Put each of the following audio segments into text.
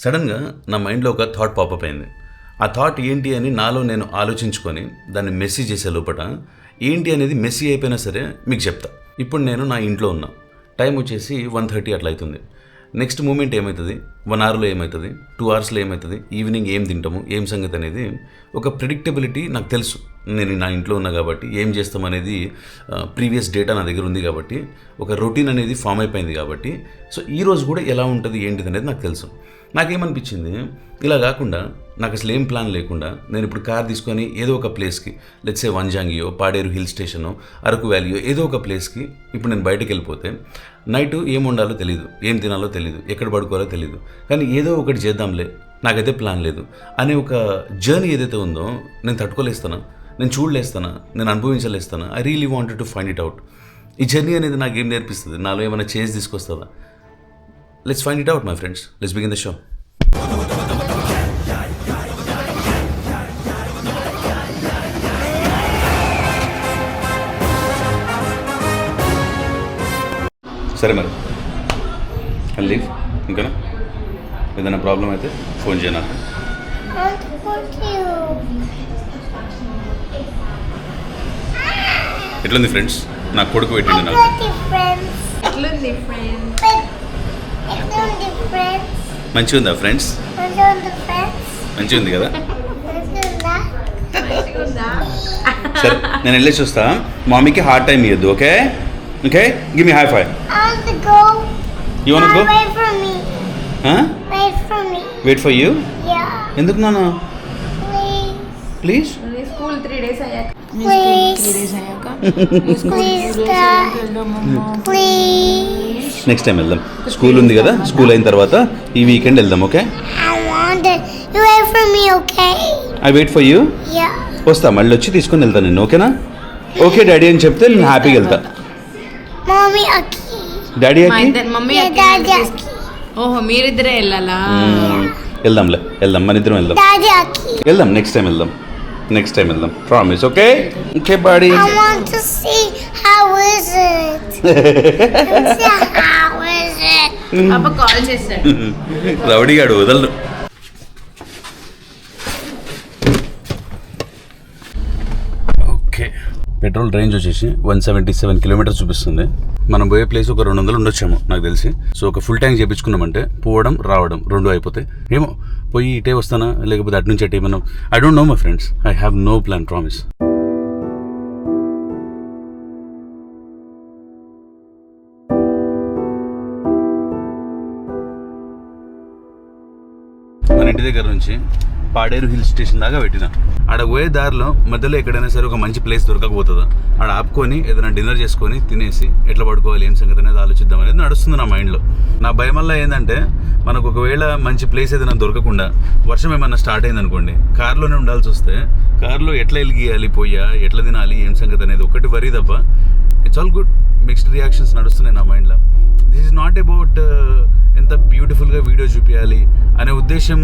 సడన్గా నా మైండ్లో ఒక థాట్ పాపప్ అయింది. ఆ థాట్ ఏంటి అని నాలో నేను ఆలోచించుకొని దాన్ని మెస్సీ చేసే లోపల ఏంటి అనేది మెస్సీ అయిపోయినా సరే మీకు చెప్తా. ఇప్పుడు నేను నా ఇంట్లో ఉన్నా, టైం వచ్చేసి 1:30 అట్లా అవుతుంది. నెక్స్ట్ మూమెంట్ ఏమవుతుంది, 1 అవర్లో ఏమవుతుంది, 2 అవర్స్లో ఏమవుతుంది, ఈవినింగ్ ఏం తింటాము, ఏం సంగతి అనేది ఒక ప్రిడిక్టబిలిటీ నాకు తెలుసు. నేను నా ఇంట్లో ఉన్నా కాబట్టి ఏం చేస్తాం అనేది ప్రీవియస్ డేటా నా దగ్గర ఉంది కాబట్టి ఒక రొటీన్ అనేది ఫామ్ అయిపోయింది కాబట్టి సో ఈరోజు కూడా ఎలా ఉంటుంది ఏంటిది అనేది నాకు తెలుసు. నాకేమనిపించింది, ఇలా కాకుండా నాకు అసలు ఏం ప్లాన్ లేకుండా నేను ఇప్పుడు కార్ తీసుకొని ఏదో ఒక ప్లేస్కి, లెట్స్ సే వంజాంగియో, పాడేరు హిల్ స్టేషనో, అరకు వ్యాలీయో ఏదో ఒక ప్లేస్కి ఇప్పుడు నేను బయటకు వెళ్ళిపోతే నైట్ ఏం వండాలో తెలియదు, ఏం తినాలో తెలియదు, ఎక్కడ పడుకోవాలో తెలియదు, కానీ ఏదో ఒకటి చేద్దాంలే, నాకైతే ప్లాన్ లేదు అనే ఒక జర్నీ ఏదైతే ఉందో నేను తట్టుకోలేస్తానా, నేను చూడలేస్తానా, నేను అనుభవించలేస్తానా. I really wanted to find it out. ఈ జర్నీ అనేది నాకు ఏం నేర్పిస్తుంది, నాలో ఏమైనా చేంజ్ తీసుకొస్తుందా? Let's find it out, my friends. Let's begin the show. సరే మరి ఐ లీవ్. ఇంకానా ఏదైనా ప్రాబ్లం అయితే ఫోన్ చేయనా? ఎట్లుంది ఫ్రెండ్స్? నా కొడుకు పెట్టింది నాకు. మంచిగా ఉందా ఫ్రెండ్స్? మంచిగా ఉంది కదా. సరే నేను వెళ్ళి చూస్తా. మమ్మీకి హార్డ్ టైం ఇవ్వద్దు. Okay okay, give me high five. You want go? Wait for you. ఎందుకు నాన్న? ప్లీజ్. స్కూల్ 3 days అయ్యాక నెక్స్ట్ టైం వెళ్దాం. స్కూల్ ఉంది కదా, స్కూల్ అయిన తర్వాత ఈ వీకెండ్ వెళ్దాం. Okay, I wait for you. వస్తా, మళ్ళీ వచ్చి తీసుకొని వెళ్తాను నేను. ఓకేనా? ఓకే డాడీ అని చెప్తే నేను హ్యాపీగా వెళ్తా. డాడీ ఓహో మీరిద్దరే వెళ్ళాలా? వెళ్దాంలే, వెళ్దాం, మన ఇద్దరం వెళ్దాం. వెళ్దాం, నెక్స్ట్ టైం వెళ్దాం, నెక్స్ట్ టైం వెళ్దాం. ప్రామిస్. Okay okay body. పాప కాల్ చేశాడు. రౌడీ గాడు వదలడు. ఓకే, పెట్రోల్ రేంజ్ వచ్చేసి 177 కిలోమీటర్స్ చూపిస్తుంది. మనం పోయే ప్లేస్ ఒక 200 ఉండొచ్చాము నాకు తెలిసి. సో ఒక ఫుల్ ట్యాంక్ చేయించుకున్నామంటే పోవడం రావడం 2 అయిపోతాయి. ఏమో పోయి ఇటే వస్తానా లేకపోతే అటు నుంచి అటు ఏమన్నా, I don't know my friends. I have no plan, promise. మన ఇంటి దగ్గర నుంచి పాడేరు హిల్ స్టేషన్ దాకా పెట్టిన. ఆడ పోయే దారిలో మధ్యలో ఎక్కడైనా సరే ఒక మంచి ప్లేస్ దొరకకపోతుందా, ఆడ ఆపుకొని ఏదైనా డిన్నర్ చేసుకొని తినేసి ఎట్లా పడుకోవాలి ఏం సంగతి అనేది ఆలోచిద్దాం అనేది నడుస్తుంది నా మైండ్లో. నా భయం వల్ల ఏంటంటే మనకు ఒకవేళ మంచి ప్లేస్ ఏదైనా దొరకకుండా వర్షం ఏమన్నా స్టార్ట్ అయింది అనుకోండి, కార్లోనే ఉండాల్సి వస్తే కార్లో ఎట్లా వెలిగియాలి, పోయా ఎట్లా తినాలి ఏం సంగతి అనేది ఒకటి వరీ తప్ప it's all good. Mixed reactions నడుస్తున్నాయి నా మైండ్లో. దిస్ ఈజ్ నాట్ అబౌట్ ఎంత బ్యూటిఫుల్గా వీడియో చూపించాలి అనే ఉద్దేశం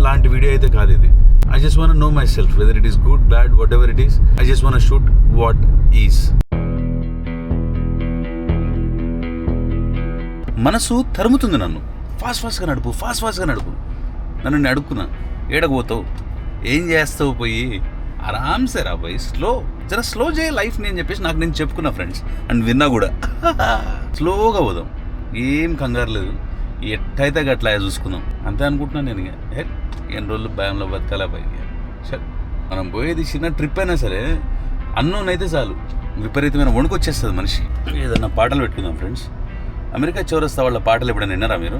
లాంటి వీడియో అయితే కాదు ఇది. I just want know myself whether it is good bad whatever it is. I just want shoot what is. మనసు తరుముతుంది నన్ను, ఫాస్ట్గా నడుపు. నన్ను అడుక్కున్నా, ఏడకపోతావు, ఏం చేస్తావు, పోయి ఆరామ్సే రా పోయి, జర స్లో చేయ లైఫ్ని అని చెప్పేసి నాకు నేను చెప్పుకున్నా ఫ్రెండ్స్. అండ్ విన్నా కూడా. స్లోగా పోదాం, ఏం కంగారు లేదు, ఎట్టయితే గట్లా చూసుకుందాం అంతే అనుకుంటున్నాను నేను. ఇక ఎన్ని రోజులు భయంలో బతకాలా పైకి. సరే మనం పోయేది చిన్న ట్రిప్ అయినా సరే అన్నోన్ అయితే చాలు విపరీతమైన వణుకు వచ్చేస్తుంది మనిషి. ఏదన్నా పాటలు పెట్టుకుందాం ఫ్రెండ్స్. అమెరికా చౌరస్తా వాళ్ళ పాటలు ఎప్పుడైనా విన్నారా మీరు?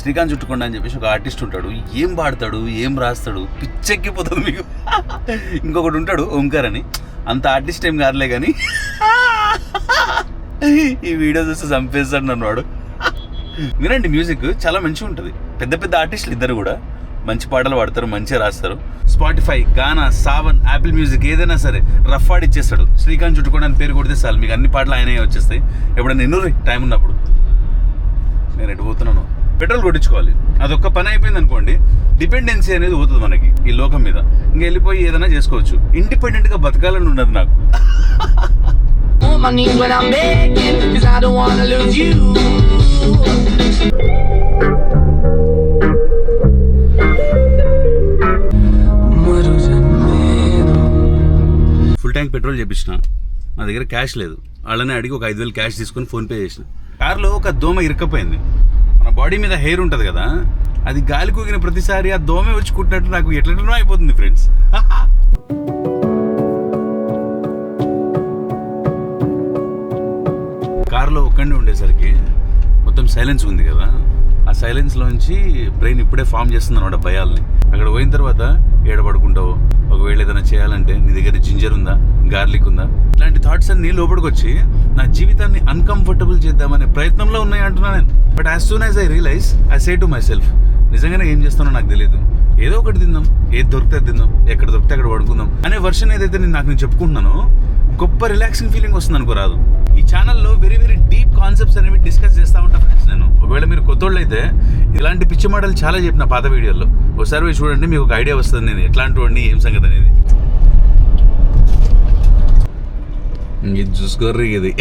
శ్రీకాంత్ చుట్టుకొండ అని చెప్పేసి ఒక ఆర్టిస్ట్ ఉంటాడు. ఏం పాడతాడు, ఏం రాస్తాడు, పిచ్చెక్కిపోతుంది మీకు. ఇంకొకటి ఉంటాడు ఓంకార్ అని, అంత ఆర్టిస్ట్ ఏం కాదులే కానీ ఈ వీడియో చూస్తే చంపేస్తాడు నన్ను వాడు. వినండి, మ్యూజిక్ చాలా మంచిగా ఉంటుంది. పెద్ద ఆర్టిస్టులు ఇద్దరు కూడా మంచి పాటలు పాడతారు, మంచిగా రాస్తారు. స్పాటిఫై, గానా, సావన్, యాపిల్ మ్యూజిక్ ఏదైనా సరే రఫ్ ఆడిచ్చేస్తాడు. శ్రీకాంత్ చుట్టుకోండి అని పేరు కొడితే చాలు మీకు అన్ని పాటలు ఆయనే వచ్చేస్తాయి. ఎప్పుడైనా ఎన్నో టైం ఉన్నప్పుడు. నేను ఎటు పోతున్నాను, పెట్రోల్ కొట్టించుకోవాలి, అదొక్క పని అయిపోయింది అనుకోండి, డిపెండెన్సీ అనేది పోతుంది మనకి ఈ లోకం మీద. ఇంకా వెళ్ళిపోయి ఏదైనా చేసుకోవచ్చు. ఇండిపెండెంట్గా బతకాలని ఉన్నది నాకు. money when I'm begging, 'cause I don't wanna lose you. Tank petrol చేపించిన. నా దగ్గర క్యాష్ లేదు. వాళ్ళని అడిగి ఒక 5,000 క్యాష్ తీసుకొని ఫోన్పే చేసిన. కార్లో ఒక దోమ ఇరుక్కపోయింది. మన బాడీ మీద హెయిర్ ఉంటుంది కదా, అది గాలి కూగిన ప్రతిసారి ఆ దోమే వచ్చి కుట్టినట్టు నాకు ఎట్లనో అయిపోతుంది ఫ్రెండ్స్. కార్లో ఒక్కడే ఉండేసరికి మొత్తం సైలెన్స్ ఉంది కదా, ఆ సైలెన్స్లోంచి బ్రెయిన్ ఇప్పుడే ఫామ్ చేస్తుంది అనమాట భయాల్ని. అక్కడ పోయిన తర్వాత ఏడబడుకుంటావు, ఒకవేళ ఏదైనా చేయాలంటే నీ దగ్గర జింజర్ ఉందా, గార్లిక్ ఉందా, ఇలాంటి థాట్స్ అన్ని లోపలికి వచ్చి నా జీవితాన్ని అన్కంఫర్టబుల్ చేద్దామనే ప్రయత్నంలో ఉన్నాయి అంటున్నా నేను. But as soon as I realise I say to myself, నిజంగానే ఏం చేస్తానో నాకు తెలియదు, ఏదో ఒకటి తిందాం, ఏది దొరికితే తిందాం, ఎక్కడ దొరికితే అక్కడ పడుకుందాం అనే వర్షన్ ఏదైతే నేను చెప్పుకుంటున్నానో గొప్ప రిలాక్సింగ్ ఫీలింగ్ వస్తుంది అనుకో రాదు. ఈ ఛానల్లో వెరీ వెరీ డీప్ కాన్సెప్ట్స్ అనేవి డిస్కస్ చేస్తూ ఉంటా ఫ్రెండ్స్ నేను. ఒకవేళ మీరు కొత్తోళ్ళు అయితే ఇలాంటి పిచ్చి మాటలు చాలా చెప్పిన పాత వీడియోలో, ఒకసారి పోయి చూడండి, మీకు ఒక ఐడియా వస్తుంది నేను ఎట్లాంటి వాడిని, ఏం సంగతి అనేది. ఇది చూసుకోర్రీ, ఇది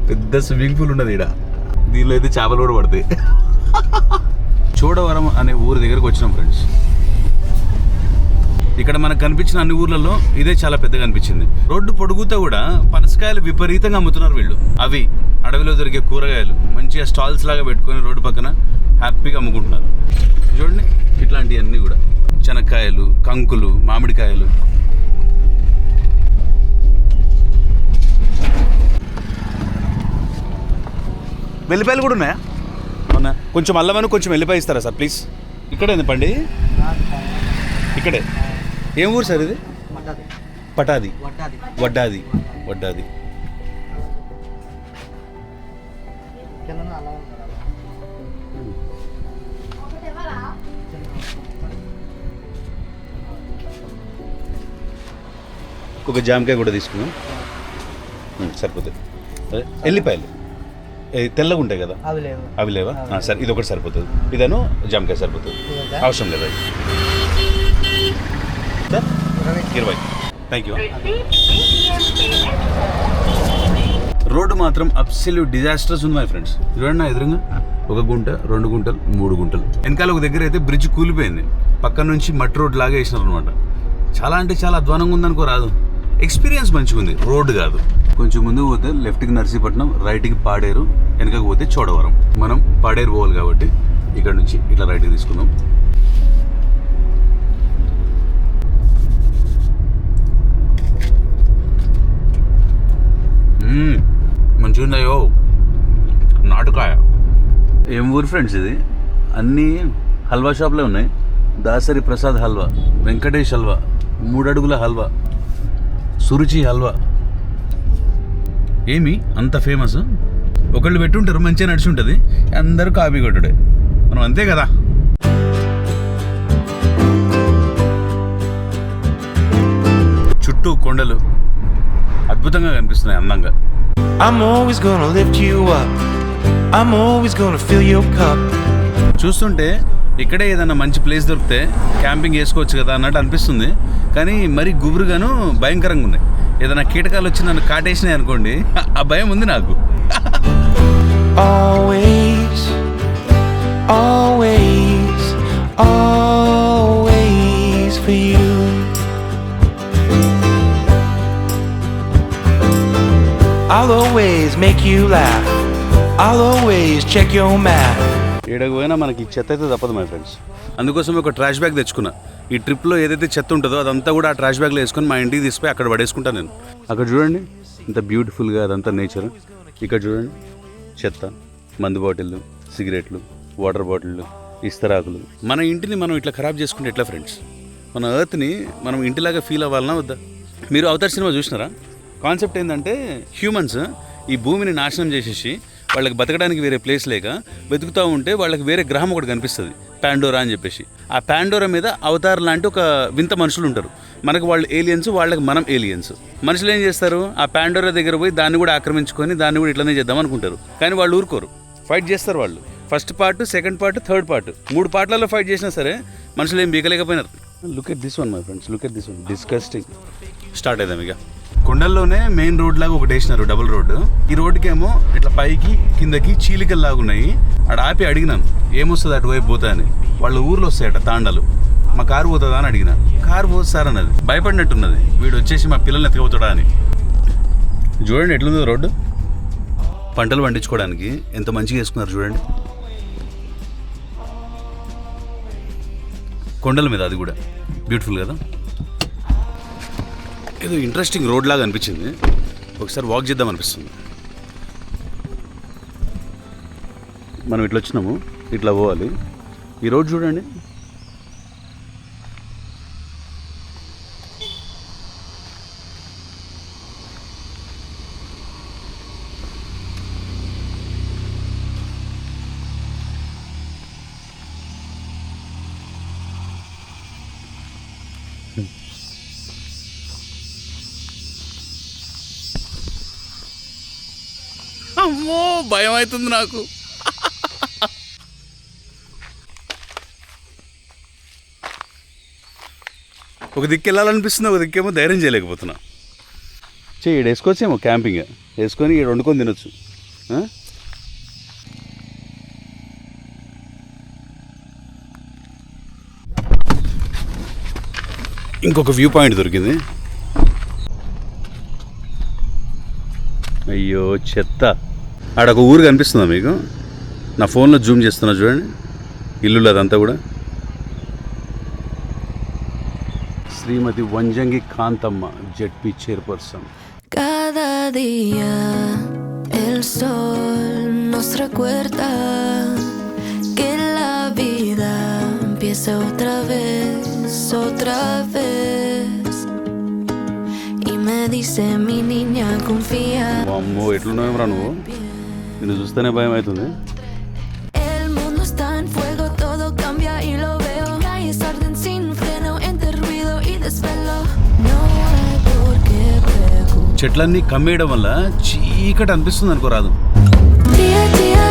పెద్ద స్విమ్మింగ్ పూల్ ఉన్నది ఇక్కడ, దీనిలో అయితే చేపలు కూడా పడతాయి. చోడవరం అనే ఊరి దగ్గరకు వచ్చినాం ఫ్రెండ్స్. ఇక్కడ మనకు కనిపించిన అన్ని ఊర్లలో ఇదే చాలా పెద్దగా అనిపించింది. రోడ్డు పొడుగుతా కూడా పనసకాయలు విపరీతంగా అమ్ముతున్నారు వీళ్ళు. అవి అడవిలో దొరికే కూరగాయలు మంచిగా స్టాల్స్ లాగా పెట్టుకొని రోడ్డు పక్కన హ్యాపీగా అమ్ముకుంటున్నారు. చూడండి ఇట్లాంటివన్నీ కూడా, శనక్కాయలు, కంకులు, మామిడికాయలు. వెల్లిపాయలు కూడా ఉన్నాయా? అవునా, కొంచెం అల్లమని కొంచెం వెల్లిపాయ ఇస్తారా సార్ ప్లీజ్? ఇక్కడే పండి, ఇక్కడే. ఏం ఊరు సార్ ఇది? పటాది, వడ్డాది, వడ్డాది. ఒక జామకాయ కూడా తీసుకున్నాం, సరిపోతుంది. అదే ఎల్లిపాయలు తెల్లగా ఉంటాయి కదా, అవి లేవా? సరే, ఇది ఒకటి సరిపోతుంది. ఇదను జామకాయ సరిపోతుంది, అవసరం లేదా? 20. Thank you. రోడ్డు మాత్రం అబ్సల్యూట్ డిజాస్టర్స్ ఉంది మై ఫ్రెండ్స్. చూడండి నా ఎదురుగా 1 గుంట, 2 గుంటలు, 3 గుంటలు. వెనకాల ఒక దగ్గర అయితే బ్రిడ్జ్ కూలిపోయింది, పక్కన నుంచి మట్టి రోడ్ లాగా వేసినారు అనమాట. చాలా అంటే చాలా అధ్వానంగా ఉందనుకో రాదు. ఎక్స్పీరియన్స్ మంచిగా ఉంది, రోడ్డు కాదు. కొంచెం ముందుకు పోతే లెఫ్ట్కి నర్సీపట్నం, రైట్కి పాడేరు, వెనకకి పోతే చోడవరం. మనం పాడేరు పోవాలి కాబట్టి ఇక్కడ నుంచి ఇట్లా రైట్కి తీసుకుందాం. మంచిగా ఉన్నాయో నాటుకాయ. ఏం ఊరు ఫ్రెండ్స్ ఇది? అన్నీ హల్వా షాప్లే ఉన్నాయి. దాసరి ప్రసాద్ హల్వా, వెంకటేష్ హల్వా, 3 అడుగుల హల్వా, సురుచి హల్వా. ఏమి అంత ఫేమస్? ఒకళ్ళు పెట్టుంటారు, మంచిగా నడిచి ఉంటుంది, అందరూ కాపీ కొట్టుడే. మనం అంతే కదా. చుట్టూ కొండలు అద్భుతంగా కనిపిస్తున్నాయి, అందంగా. I'm always gonna lift you up. I'm always gonna fill your cup. చూస్తుంటే ఇక్కడే ఏదైనా మంచి ప్లేస్ దొరికితే క్యాంపింగ్ చేసుకోవచ్చు కదా అన్నట్టు అనిపిస్తుంది. కానీ మరీ గుబురుగాను భయంకరంగా ఉన్నాయి. ఏదైనా కీటకాలు వచ్చి నన్ను కాటేసినాయి అనుకోండి, ఆ భయం ఉంది నాకు. Always, always, always for you. I'll always make you laugh. I'll always check your math. ఏడకు పోయినా మనకి చెత్త అయితే తప్పదు మై ఫ్రెండ్స్. అందుకోసం ఒక ట్రాష్ బ్యాగ్ తెచ్చుకున్నా. ఈ ట్రిప్లో ఏదైతే చెత్త ఉంటుందో అదంతా కూడా ఆ ట్రాష్ బ్యాగ్లో వేసుకొని మా ఇంటికి తీసుకుపోయి అక్కడ పడేసుకుంటాను నేను. అక్కడ చూడండి ఇంత బ్యూటిఫుల్గా అదంతా నేచర్. ఇక్కడ చూడండి చెత్త, మందు బాటిళ్ళు, సిగరెట్లు, వాటర్ బాటిళ్ళు, ఇస్తరాకులు. మన ఇంటిని మనం ఇట్లా ఖరాబ్ చేసుకుంటే ఎట్లా ఫ్రెండ్స్? మన ఎర్త్ని మనం ఇంటిలాగా ఫీల్ అవ్వాలన్నా వద్దా? మీరు అవతార్ సినిమా చూసినారా? కాన్సెప్ట్ ఏంటంటే హ్యూమన్స్ ఈ భూమిని నాశనం చేసేసి వాళ్ళకి బతకడానికి వేరే ప్లేస్ లేక వెతుకుతూ ఉంటే వాళ్ళకి వేరే గ్రహం ఒకటి కనిపిస్తుంది, పాండోరా అని చెప్పేసి. ఆ పాండోరా మీద అవతార్ లాంటి ఒక వింత మనుషులు ఉంటారు. మనకు వాళ్ళు ఏలియన్స్, వాళ్ళకి మనం ఏలియన్స్. మనుషులు ఏం చేస్తారు? ఆ పాండోరా దగ్గర పోయి దాన్ని కూడా ఆక్రమించుకొని దాన్ని కూడా ఇట్లనే చేద్దాం అనుకుంటారు. కానీ వాళ్ళు ఊరుకోరు, ఫైట్ చేస్తారు వాళ్ళు. First part, second part, third part, 3 పార్ట్లలో ఫైట్ చేసినా సరే మనుషులు ఏం బీకలేకపోయినారు. Look at this one my friends, look at this one, disgusting. Start అయిదాం ఇక. కొండల్లోనే మెయిన్ రోడ్ లాగా ఒకటి వేసినారు, డబుల్ రోడ్డు. ఈ రోడ్డుకేమో ఇట్లా పైకి కిందకి చీలికలు లాగా ఉన్నాయి. అక్కడ ఆపి అడిగినాను ఏమొస్తుంది అటువైపు పోతా అని. వాళ్ళ ఊర్లో వస్తాయట తాండలు. మా కారు పోతుందా అని అడిగిన. కారు పోదు సార్ అన్నది. భయపడినట్టున్నది, వీడు వచ్చేసి మా పిల్లల్ని ఎత్తుకుపోతాడా అని. చూడండి ఎట్లుందో రోడ్డు. పంటలు పండించుకోవడానికి ఎంత మంచిగా వేసుకున్నారు చూడండి. కొండల మీద, అది కూడా బ్యూటిఫుల్ కదా. ఏదో ఇంట్రెస్టింగ్ రోడ్ లాగా అనిపించింది, ఒకసారి వాక్ చేద్దాం అనిపిస్తుంది. మనం ఇట్లా వచ్చినాము, ఇట్లా పోవాలి. ఈ రోడ్ చూడండి. అమ్మో భయం అవుతుంది నాకు. ఒక దిక్కు వెళ్ళాలనిపిస్తుంది, ఒక దిక్కేమో ధైర్యం చేయలేకపోతున్నా. ఈడ వేసుకోవచ్చేమో క్యాంపింగ్, వేసుకొని ఈడ వండుకొని తినొచ్చు. ఇంకొక వ్యూ పాయింట్ దొరికింది. అయ్యో చెత్త. ఆడొక ఊరు కనిపిస్తుందా మీకు? నా ఫోన్లో జూమ్ చేస్తున్నా చూడండి, ఇల్లు అదంతా కూడా. Srimati Vanjangi Kanthamma, ZP chairperson. Cada día el sol nos recuerda que la vida empieza otra vez y me dice mi niña confía. అమ్మో ఎట్లున్నావురా నువ్వు? నిన్ను చూస్తేనే భయం అవుతుంది. El mundo está en fuego, todo cambia y lo veo. Calles arden sin freno entre ruido y desvelo. No hay por qué preocuparse. చెట్లన్నీ కమ్మేయడం వల్ల చీకటి అనిపిస్తుంది అనుకోరాదు. Día a día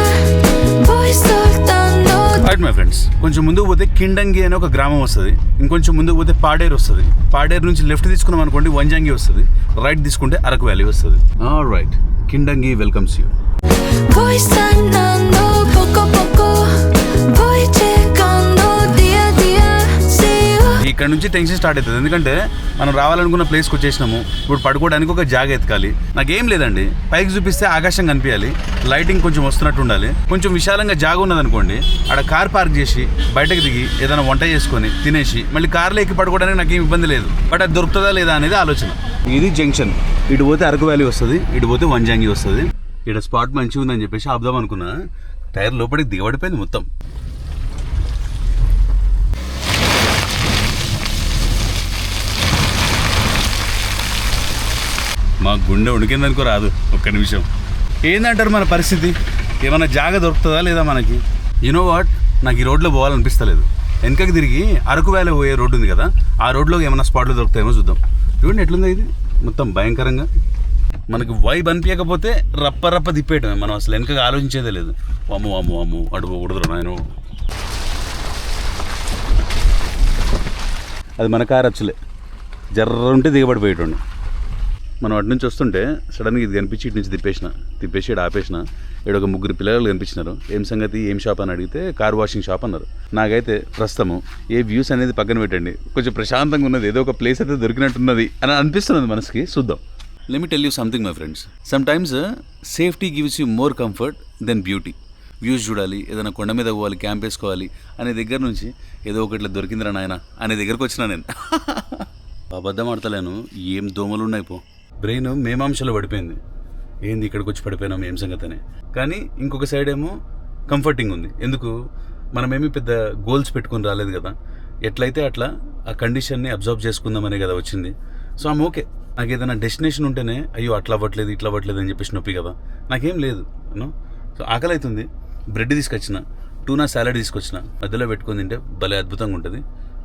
voy soltando. Right my friends, కొంచెం ముందుకు పోతే కిండంగి అనే ఒక గ్రామం వస్తుంది. ఇంకొంచెం ముందుకు పోతే పాడేరు వస్తుంది. పాడేరు నుంచి లెఫ్ట్ తీసుకున్నాం అనుకోండి వంజంగి వస్తుంది. రైట్ తీసుకుంటే అరకు వ్యాలీ వస్తుంది. Right, Kindangi welcomes you. Voy sanando poco a poco, voy llegando día a día, sigo. ఇక్కడ నుంచి టెన్షన్ స్టార్ట్ అవుతుంది, ఎందుకంటే మనం రావాలనుకున్న ప్లేస్కి వచ్చేసినాము. ఇప్పుడు పడుకోవడానికి ఒక జాగా ఎత్తుకాలి. నాకేం లేదండి, పైకి చూపిస్తే ఆకాశం కనిపించాలి, లైటింగ్ కొంచెం వస్తున్నట్టు ఉండాలి, కొంచెం విశాలంగా జాగా ఉన్నదనుకోండి, ఆడ కార్ పార్క్ చేసి బయటకు దిగి ఏదైనా వంట చేసుకొని తినేసి మళ్ళీ కార్లో ఎక్కి పడుకోవడానికి నాకేం ఇబ్బంది లేదు. బట్ అది దొరుకుతుందా లేదా అనేది ఆలోచన. ఇది జంక్షన్, ఇటు పోతే అరకు వ్యాలీ వస్తుంది, ఇటు పోతే వంజంగి వస్తుంది. ఇక్కడ స్పాట్ మంచిగా ఉందని చెప్పేసి ఆపుదాం అనుకున్నా, టైర్ లోపలికి దిగబడిపోయింది మొత్తం. మా గుండె ఉడికిందనుకో రాదు. ఒక్క నిమిషం. ఏందంటారు మన పరిస్థితి? ఏమైనా జాగా దొరుకుతుందా లేదా మనకి? యూనో వాట్, నాకు ఈ రోడ్లో పోవాలనిపిస్తలేదు. వెనకకి తిరిగి అరకు వ్యాలీ పోయే రోడ్డు ఉంది కదా, ఆ రోడ్లో ఏమైనా స్పాట్లు దొరుకుతాయేమో చూద్దాం. చూడండి ఎట్లుందో ఇది, మొత్తం భయంకరంగా. మనకి వైబ్ అనిపించకపోతే రప్ప రప్ప తిప్పేయటమే, మనం అసలు వెనకగా ఆలోచించేదే లేదు. అమ్ము అమ్ము అమ్ము అడుగు ఉడదురు నాయన. అది మన కారు వచ్చలే, జర్ర ఉంటే దిగబడిపోయేటండి. మనం అటు నుంచి వస్తుంటే సడన్గా ఇది కనిపించి ఇటు నుంచి తిప్పేసి ఇక్కడ ఆపేసిన. ఇక్కడ ఒక ముగ్గురు పిల్లలు కనిపించినారు. ఏం సంగతి, ఏం షాప్ అని అడిగితే కార్ వాషింగ్ షాప్ అన్నారు. నాకైతే ప్రస్తుతము ఏ వ్యూస్ అనేది పక్కన పెట్టండి, కొంచెం ప్రశాంతంగా ఉన్నది, ఏదో ఒక ప్లేస్ అయితే దొరికినట్టున్నది అని అనిపిస్తున్నది మనసుకి. చూద్దాం. Let me tell you something my friends, sometimes safety gives you more comfort than beauty. Views చూడాలి, ఏదైనా కొండ మీద పోవాలి, క్యాంప్ వేసుకోవాలి అనే దగ్గర నుంచి ఏదో ఒకటి దొరికిందిరా నాయన అనే దగ్గరకు వచ్చినా నేను. అబద్ధం ఆడతలేను, ఏం దోమలు ఉన్నాయి పో. బ్రెయిన్ మేమాంశలో పడిపోయింది. ఏంది ఇక్కడికి వచ్చి పడిపోయినాం, ఏం సంగతి అని. కానీ ఇంకొక సైడ్ ఏమో కంఫర్టింగ్ ఉంది. ఎందుకు, మనమేమి పెద్ద గోల్స్ పెట్టుకొని రాలేదు కదా, ఎట్లయితే అట్లా ఆ కండిషన్ని అబ్జర్వ్ చేసుకుందామనే కదా వచ్చింది. So I'm okay. నాకు ఏదైనా డెస్టినేషన్ ఉంటేనే అయ్యో అట్లా అవ్వట్లేదు ఇట్లా అవ్వట్లేదు అని చెప్పేసి నొప్పి కదా, నాకేం లేదు. సో ఆకలి అవుతుంది, బ్రెడ్ తీసుకొచ్చిన, టూనా సాలడ్ తీసుకొచ్చిన, మధ్యలో పెట్టుకొని తింటే భలే అద్భుతంగా ఉంటుంది.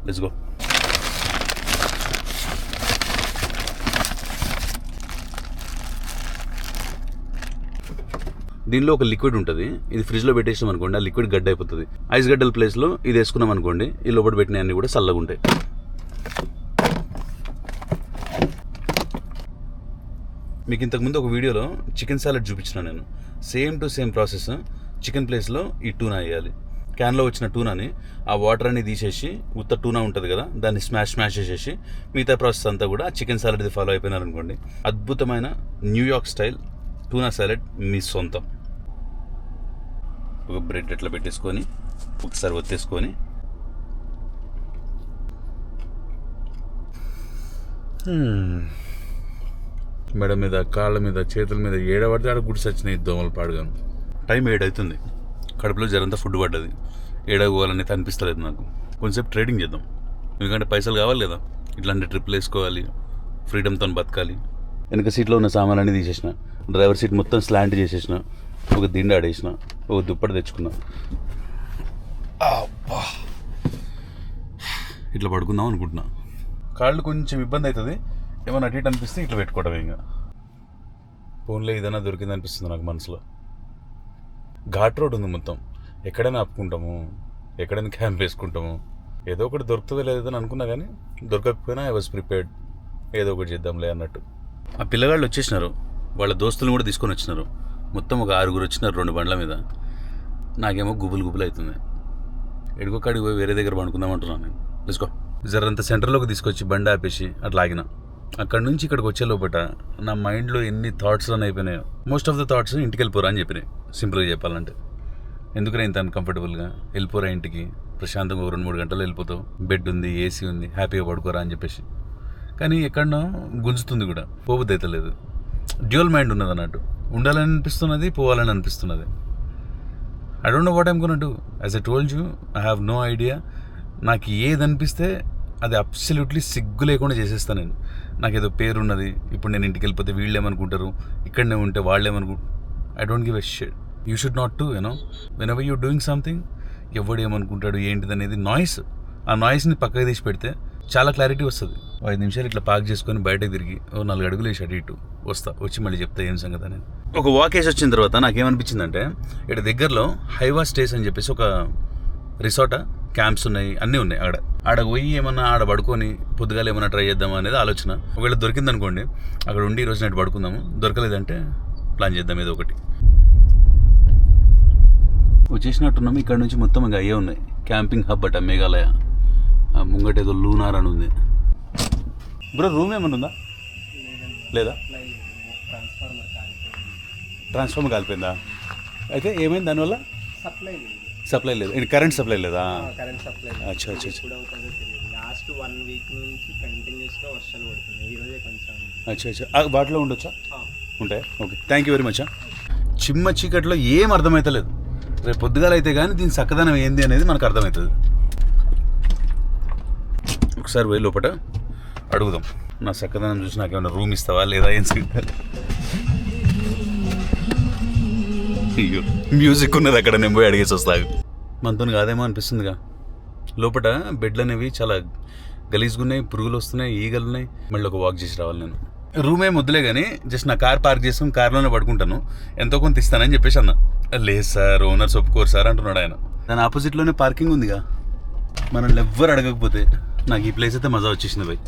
Let's go. దీనిలో ఒక లిక్విడ్ ఉంటుంది, ఇది ఫ్రిడ్జ్లో పెట్టేసాం అనుకోండి, ఆ లిక్విడ్ గడ్డ అయిపోతుంది. ఐస్ గడ్డల ప్లేస్లో ఇది వేసుకున్నాం అనుకోండి, ఈ లోపల పెట్టిన అన్నీ కూడా చల్లగా ఉంటాయి. మీకు ఇంతకుముందు ఒక వీడియోలో చికెన్ సాలడ్ చూపించిన నేను. Same to same process. Chicken ప్లేస్లో ఈ టూనా వేయాలి. క్యాన్లో వచ్చిన టూనాని ఆ వాటర్ అన్ని తీసేసి ఉత్త టూనా ఉంటుంది కదా, దాన్ని స్మాష్ చేసేసి మిగతా ప్రాసెస్ అంతా కూడా చికెన్ సాలెడ్ది ఫాలో అయిపోయినారనుకోండి, అద్భుతమైన న్యూయార్క్ స్టైల్ టూనా సాలెడ్ మీ సొంతం. ఒక బ్రెడ్ ఎట్లా పెట్టేసుకొని ఒకసారి ఒత్తేసుకొని మెడ మీద, కాళ్ళ మీద, చేతుల మీద ఏడబడితే ఆడ గుడి సచ్చినాయి దోమలు పాడుగాను. టైం 7 అవుతుంది, కడుపులో జరంతా ఫుడ్ పడ్డది, ఏడగోవాలని అనిపిస్తలేదు నాకు. కొంచెంసేపు ట్రేడింగ్ చేద్దాం, ఎందుకంటే పైసలు కావాలి కదా, ఇట్లాంటి ట్రిప్లు వేసుకోవాలి, ఫ్రీడమ్తో బతకాలి. వెనక సీట్లో ఉన్న సామాన్లన్నీ తీసేసిన, డ్రైవర్ సీట్ మొత్తం స్లాంట్ చేసేసిన, ఒక దిండు ఆడేసిన, ఒక దుప్పటి తెచ్చుకున్నా. ఇట్లా పడుకుందాం అనుకుంటున్నా. కాళ్ళు కొంచెం ఇబ్బంది అవుతుంది, ఏమైనా అటు ఇటు అనిపిస్తే ఇట్లా పెట్టుకోవడం. ఇంకా ఫోన్లో ఏదైనా దొరికింది అనిపిస్తుంది నాకు మనసులో. ఘాట్ రోడ్ ఉంది మొత్తం, ఎక్కడైనా ఆపుకుంటాము, ఎక్కడైనా క్యాంప్ వేసుకుంటాము, ఏదో ఒకటి దొరుకుతుందో లేదని అనుకున్నా, కానీ దొరకకపోయినా ఐ వాజ్ ప్రిపేర్డ్, ఏదో ఒకటి చేద్దాంలే అన్నట్టు. ఆ పిల్లగాళ్ళు వచ్చేసినారు, వాళ్ళ దోస్తులను కూడా తీసుకొని వచ్చినారు. మొత్తం ఒక 6 వచ్చినారు 2 బండ్ల మీద. నాకేమో గుబులు అవుతుంది. ఎడుకో కాడికి పోయి వేరే దగ్గర పండుకుందాం అంటున్నాను నేను. తీసుకో జరంత సెంటర్లోకి తీసుకొచ్చి బండి ఆపేసి అట్లా ఆగిన. అక్కడ నుంచి ఇక్కడికి వచ్చే లోపల నా మైండ్లో ఎన్ని థాట్స్ రన్ అయిపోయినాయో. మోస్ట్ ఆఫ్ ద థాట్స్ ఇంటికి వెళ్ళిపోరా అని చెప్పినాయి, సింపుల్గా చెప్పాలంటే. ఎందుకనే ఇంత అన్కంఫర్టబుల్గా వెళ్ళిపోరా ఇంటికి, ప్రశాంతంగా 2-3 గంటలు వెళ్ళిపోతావు, బెడ్ ఉంది, ఏసీ ఉంది, హ్యాపీగా పడుకోరా అని చెప్పేసి. కానీ ఎక్కడనో గుంజుతుంది కూడా, పోబుద్ది అయితే లేదు. డ్యూయల్ మైండ్ ఉన్నది అన్నట్టు, ఉండాలని అనిపిస్తున్నది, పోవాలని అనిపిస్తున్నది. I don't know what I'm gonna do. As I told you, I have no idea. నాకు ఏది అనిపిస్తే అది అబ్సల్యూట్లీ సిగ్గు లేకుండా చేసేస్తాను నేను. నాకేదో పేరు ఉన్నది, ఇప్పుడు నేను ఇంటికి వెళ్ళిపోతే వీళ్ళు ఏమనుకుంటారు, ఇక్కడనే ఉంటే వాళ్ళు ఏమనుకుంటారు. I don't give a shit. You should not to you know when ever you're doing something. ఎవడు ఏమనుకుంటాడు ఏంటిది అనేది నాయిస్, ఆ నాయిస్ని పక్కకి తీసి పెడితే చాలా క్లారిటీ వస్తుంది. 5 నిమిషాలు ఇట్లా పార్క్ చేసుకొని బయటకు తిరిగి 4 అడుగులు వేసి అటు ఇటు వచ్చి మళ్ళీ చెప్తా ఏం సంగతి అనేది. ఒక వాక్ వేసి వచ్చిన తర్వాత నాకేమనిపించిందంటే, ఇక్కడ దగ్గరలో హైవా స్టేస్ అని చెప్పేసి ఒక రిసార్ట్, క్యాంప్స్ ఉన్నాయి, అన్నీ ఉన్నాయి. ఆడ పోయి ఏమన్నా ఆడ పడుకొని పొద్దుగాలు ఏమన్నా ట్రై చేద్దామా అనేది ఆలోచన. ఒకవేళ దొరికిందనుకోండి అక్కడ ఉండి ఈరోజు నైట్ పడుకుందాము, దొరకలేదంటే ప్లాన్ చేద్దాం ఏదో ఒకటి. వచ్చేసినట్టున్నాము. ఇక్కడ నుంచి మొత్తం ఇంకా అయ్యే ఉన్నాయి. క్యాంపింగ్ హబ్ అట మేఘాలయ. ముంగట ఏదో లూనార్ అని ఉంది. బ్రో రూమ్ ఏమన్నా ఉందా? లేదా? ట్రాన్స్ఫార్మర్ కాలిపోయిందా? అయితే ఏమైంది దానివల్ల? సప్లై లేదు. కరెంట్ సప్లై లేదా? అచ్చా అచ్చా లాస్ట్ 1 వీక్ నుంచి కంటిన్యూస్గా వర్షాలు పడుతుంది. ఈరోజే కొంచెం అచ్చా అచ్చా వాటిలో ఉండొచ్చా? ఉంటాయి. Okay, thank you very much. చిమ్మ చీకట్లో ఏం అర్థమవుతలేదు. రేపు పొద్దుగాల అయితే కానీ దీని చక్కదనం ఏంది అనేది మనకు అర్థమవుతుంది. ఒకసారి పోయి లోపల అడుగుదాం, నా చక్కదనం చూసి నాకేమైనా రూమ్ ఇస్తావా లేదా ఏం సంగతి. అయ్యో మ్యూజిక్ ఉన్నది అక్కడ, నేను పోయి అడిగేసి వస్తాను. మనతో కాదేమో అనిపిస్తుందిగా. లోపల బెడ్లు అనేవి చాలా గలీజ్గా ఉన్నాయి, పురుగులు వస్తున్నాయి, ఈగలు ఉన్నాయి. మళ్ళీ ఒక వాక్ చేసి రావాలి నేను. రూమ్ ఏం వద్దులే కానీ జస్ట్ నా కార్ పార్క్ చేస్తాం, కార్లోనే పడుకుంటాను, ఎంతో కొంత ఇస్తానని చెప్పేసి అన్న. లేదు సార్, ఓనర్స్ ఒప్పుకోరు సార్ అంటున్నాడు ఆయన. దాని ఆపోజిట్లోనే పార్కింగ్ ఉందిగా. మనల్ని ఎవ్వరు అడగకపోతే నాకు ఈ ప్లేస్ అయితే మజా వచ్చేసింది భయ్.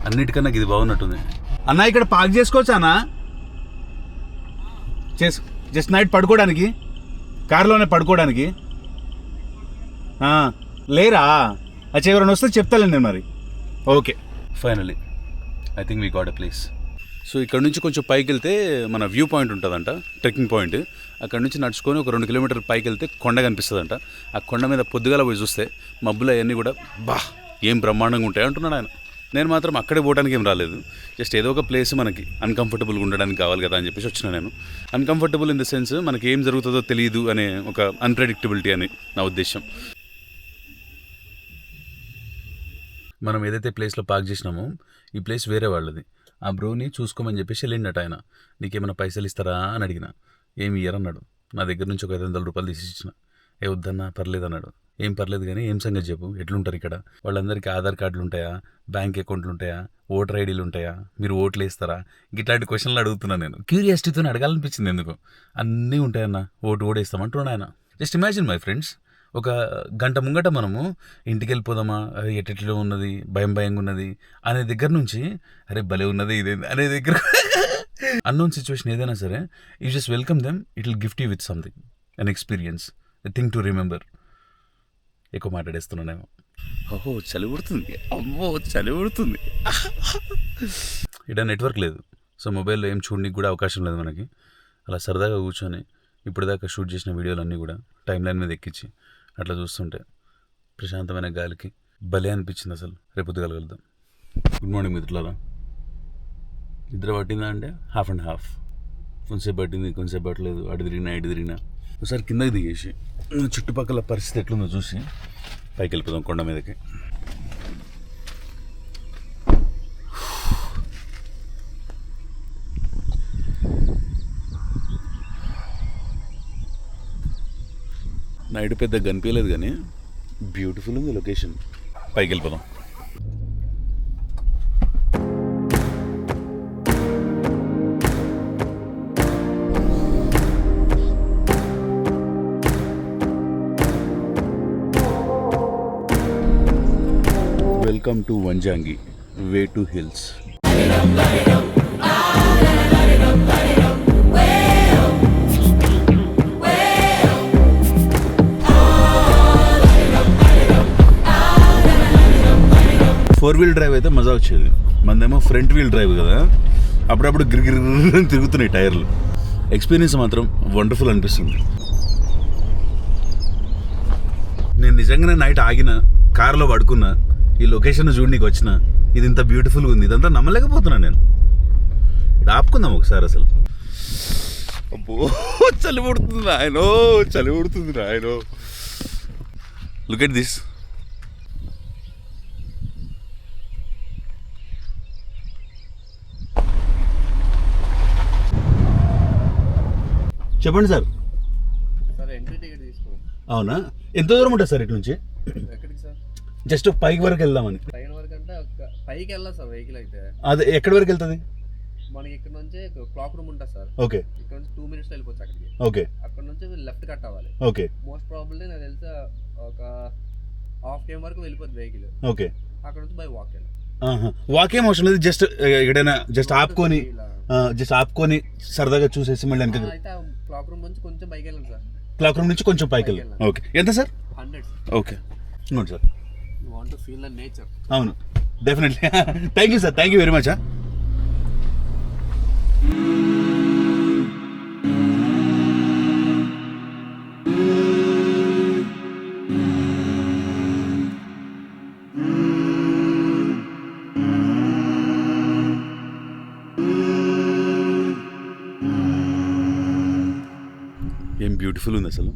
అన్నిటికన్నా ఇది బాగున్నట్టుంది. అన్న ఇక్కడ పార్క్ చేసుకోవచ్చా అన్న? జస్ట్ నైట్ పడుకోవడానికి, కార్లోనే పడుకోవడానికి. లేరా? అచ్చా ఎవరైనా వస్తే చెప్తాలే నేను మరి. Okay finally I think we got a place. So ఇక్కడ నుంచి కొంచెం పైకి వెళ్తే మన వ్యూ పాయింట్ ఉంటుందంట, ట్రెక్కింగ్ పాయింట్. అక్కడ నుంచి నడుచుకొని ఒక 2 కిలోమీటర్ల పైకి వెళ్తే కొండ కనిపిస్తుందంట. ఆ కొండ మీద పొద్దుగాల పోయి చూస్తే మబ్బులు అవన్నీ కూడా ఏం బ్రహ్మాండంగా ఉంటాయి అంటున్నాడు ఆయన. నేను మాత్రం అక్కడే పోవడానికి ఏం రాలేదు, జస్ట్ ఏదో ఒక ప్లేస్ మనకి అన్కంఫర్టబుల్గా ఉండడానికి కావాలి కదా అని చెప్పేసి వచ్చిన నేను. అన్కంఫర్టబుల్ ఇన్ ద సెన్స్ మనకి ఏం జరుగుతుందో తెలియదు అనే ఒక అన్ప్రెడిక్టబిలిటీ అని నా ఉద్దేశం. మనం ఏదైతే ప్లేస్లో పార్క్ చేసినామో ఈ ప్లేస్ వేరే వాళ్ళది. ఆ బ్రోని చూసుకోమని చెప్పేసి వెళ్ళిండట ఆయన. నీకేమైనా పైసలు ఇస్తారా అని అడిగిన. ఏమి ఇయ్యరు అన్నాడు. నా దగ్గర నుంచి ఒక 500 రూపాయలు తీసి ఇచ్చిన. వద్దన్నా పర్లేదు అన్నాడు. ఏం పర్లేదు కానీ ఏం సంగతి చెప్పు, ఎట్లుంటారు ఇక్కడ? వాళ్ళందరికీ ఆధార్ కార్డులు ఉంటాయా, బ్యాంక్ అకౌంట్లు ఉంటాయా, ఓటర్ ఐడీలు ఉంటాయా, మీరు ఓట్లు వేస్తారా, ఇట్లాంటి క్వశ్చన్లు అడుగుతున్నాను నేను. క్యూరియాసిటీతో అడగాలనిపించింది ఎందుకు. అన్నీ ఉంటాయన్న, ఓటేస్తామంటున్నాడు ఆయన. జస్ట్ ఇమాజిన్ మై ఫ్రెండ్స్, ఒక గంట ముంగట మనము ఇంటికి వెళ్ళిపోదామా, ఎట్లా ఉన్నది, భయంగా ఉన్నది అనే దగ్గర నుంచి అరే భలే ఉన్నది ఇదేంది అనే దగ్గర అన్నోన్ సిచ్యువేషన్ ఏదైనా సరే, you just welcome them, it will gift you with something, an experience, a thing to remember. ఎక్కువ మాట్లాడేస్తున్నాను. ఓహో చలి పుడుతుంది, అమ్మో చలి పుడుతుంది. ఇక్కడ నెట్వర్క్ లేదు, సో మొబైల్లో ఏం చూడడానికి కూడా అవకాశం లేదు మనకి. అలా సరదాగా కూర్చొని ఇప్పటిదాకా షూట్ చేసిన వీడియోలన్నీ కూడా టైం లైన్ మీద ఎక్కించి అట్లా చూస్తుంటే ప్రశాంతమైన గాలికి భలే అనిపించింది. అసలు రేపు పొద్దుగలగలుగుతాం. గుడ్ మార్నింగ్ మిత్రులారా. నిద్ర పట్టిందా అంటే హాఫ్ అండ్ హాఫ్. కొంచెంసేపు పట్టింది, కొంచెంసేపు పట్టలేదు. అటు తిరిగినా ఇటు తిరిగినా. ఒకసారి కిందకి దిగేసి చుట్టుపక్కల పరిస్థితి ఎట్లుందో చూసి పైకి వెళ్ళిపోదాం కొండ మీదకి. నైట్ పెద్ద కనిపించలేదు కానీ బ్యూటిఫుల్ ఉంది లొకేషన్. పైకి వెళ్ళిపోదాం. Welcome to Vanjangi, way to hills. Four wheel drive అయితే మజా వచ్చేది, మనదేమో ఫ్రంట్ వీల్ డ్రైవ్ కదా, అప్పుడప్పుడు గిరిగిరి తిరుగుతున్నాయి టైర్లు. ఎక్స్పీరియన్స్ మాత్రం వండర్ఫుల్ అనిపిస్తుంది. నేను నిజంగానే నైట్ ఆగిన కారులో పడుకున్నా, ఈ లొకేషన్ చూడనీకి వచ్చిన, ఇది ఇంత బ్యూటిఫుల్గా ఉంది, ఇదంతా నమ్మలేకపోతున్నాను నేను. ఇది ఆపుకుందాం ఒకసారి. అసలు అబ్బో చలి పుడుతుంది నాయనో, చలి పుడుతుంది నాయనో. Look at this. చెప్పండి సార్. సార్ ఎంట్రీ టికెట్ తీసుకోండి. అవునా, ఎంత దూరం ఉంటుంది సార్ ఇటు నుంచి? ఎక్కడికి సార్? జస్ట్ పైకి వరకు వెళ్దామని. పైన వరకు అంటే పైకి వెళ్ళాలి సార్ వెహికల్ అయితే. అదే ఎక్కడి వరకు వెళ్తుంది? మనకి ఇక్కడ నుంచి క్లాక్ రూమ్ ఉంటుంది సార్. ఓకే. ఇక్కడ నుంచి 2 minutes వెళ్ళిపోవచ్చు అక్కడికి. ఓకే. అక్కడ నుంచి లెఫ్ట్ కట్ అవ్వాలి. ఓకే. మోస్ట్ ప్రాబబ్లీ నాకు తెలిసి ఒక హాఫ్ టైం వరకు వెళ్ళిపోద్ది వెహికల్. ఓకే. అక్కడ నుంచి బై వాక్ వెళ్ళాలి. వాకేం అవసరం లేదు, జస్ట్ ఎక్కడైనా జస్ట్ ఆపుకొని సరదాగా చూసేసి మళ్ళీ వెనక. అయితే క్లాక్ రూమ్ నుంచి కొంచెం పైకి వెళ్ళాలి సార్. క్లాక్ రూమ్ నుంచి కొంచెం పైకి వెళ్ళాలి. ఓకే. ఎంత సార్? 100 సార్. ఓకే. ఇంకోటి sir. You want to feel the nature. అవును, definitely. Thank you sir, thank you very much. ఏం బ్యూటిఫుల్ ఉంది అసలు.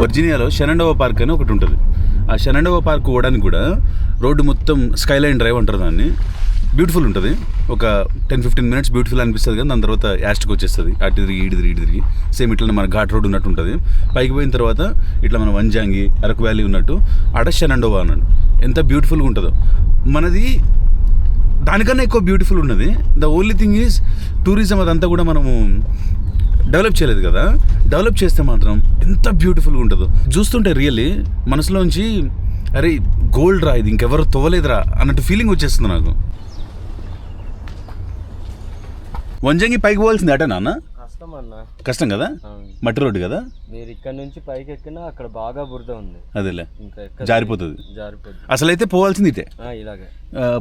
వర్జీనియాలో షెనండోవా పార్క్ అని ఒకటి ఉంటుంది. ఆ షెనండోవా పార్క్ పోవడానికి కూడా రోడ్డు మొత్తం స్కైలైన్ డ్రైవ్ అంటారు దాన్ని. బ్యూటిఫుల్ ఉంటుంది. ఒక 10-15 minutes బ్యూటిఫుల్ అనిపిస్తుంది, కానీ దాని తర్వాత యాస్ట్కి వచ్చేస్తుంది. అటు తిరిగి ఇటు తిరిగి సేమ్ ఇట్లా మన ఘాట్ రోడ్ ఉన్నట్టు ఉంటుంది. పైకి పోయిన తర్వాత ఇట్లా మన వంజాంగి, అరకు వ్యాలీ ఉన్నట్టు ఆడ షెనండోవా అన్నాడు. ఎంత బ్యూటిఫుల్గా ఉంటుందో. మనది దానికన్నా ఎక్కువ బ్యూటిఫుల్ ఉన్నది. The only thing is tourism అదంతా కూడా మనము డెవలప్ చేయలేదు కదా. డెవలప్ చేస్తే మాత్రం ఎంత బ్యూటిఫుల్గా ఉంటుందో చూస్తుంటే రియల్లీ మనసులోంచి అరే గోల్డ్ రా, ఇది ఇంకెవరు తవ్వలేదురా అన్నట్టు ఫీలింగ్ వచ్చేస్తుంది నాకు. వంజంగి పైకి పోవాల్సింది అటే నాన్న? కష్టం అన్న. కష్టం కదా, మట్టి రోడ్డు కదా. మీరు ఇక్కడ నుంచి పైకి ఎక్కినా అక్కడ బాగా బురద ఉంది. అదేలే, ఇంకా జారిపోతుంది. అసలైతే పోవాల్సింది ఇటే. ఇలాగే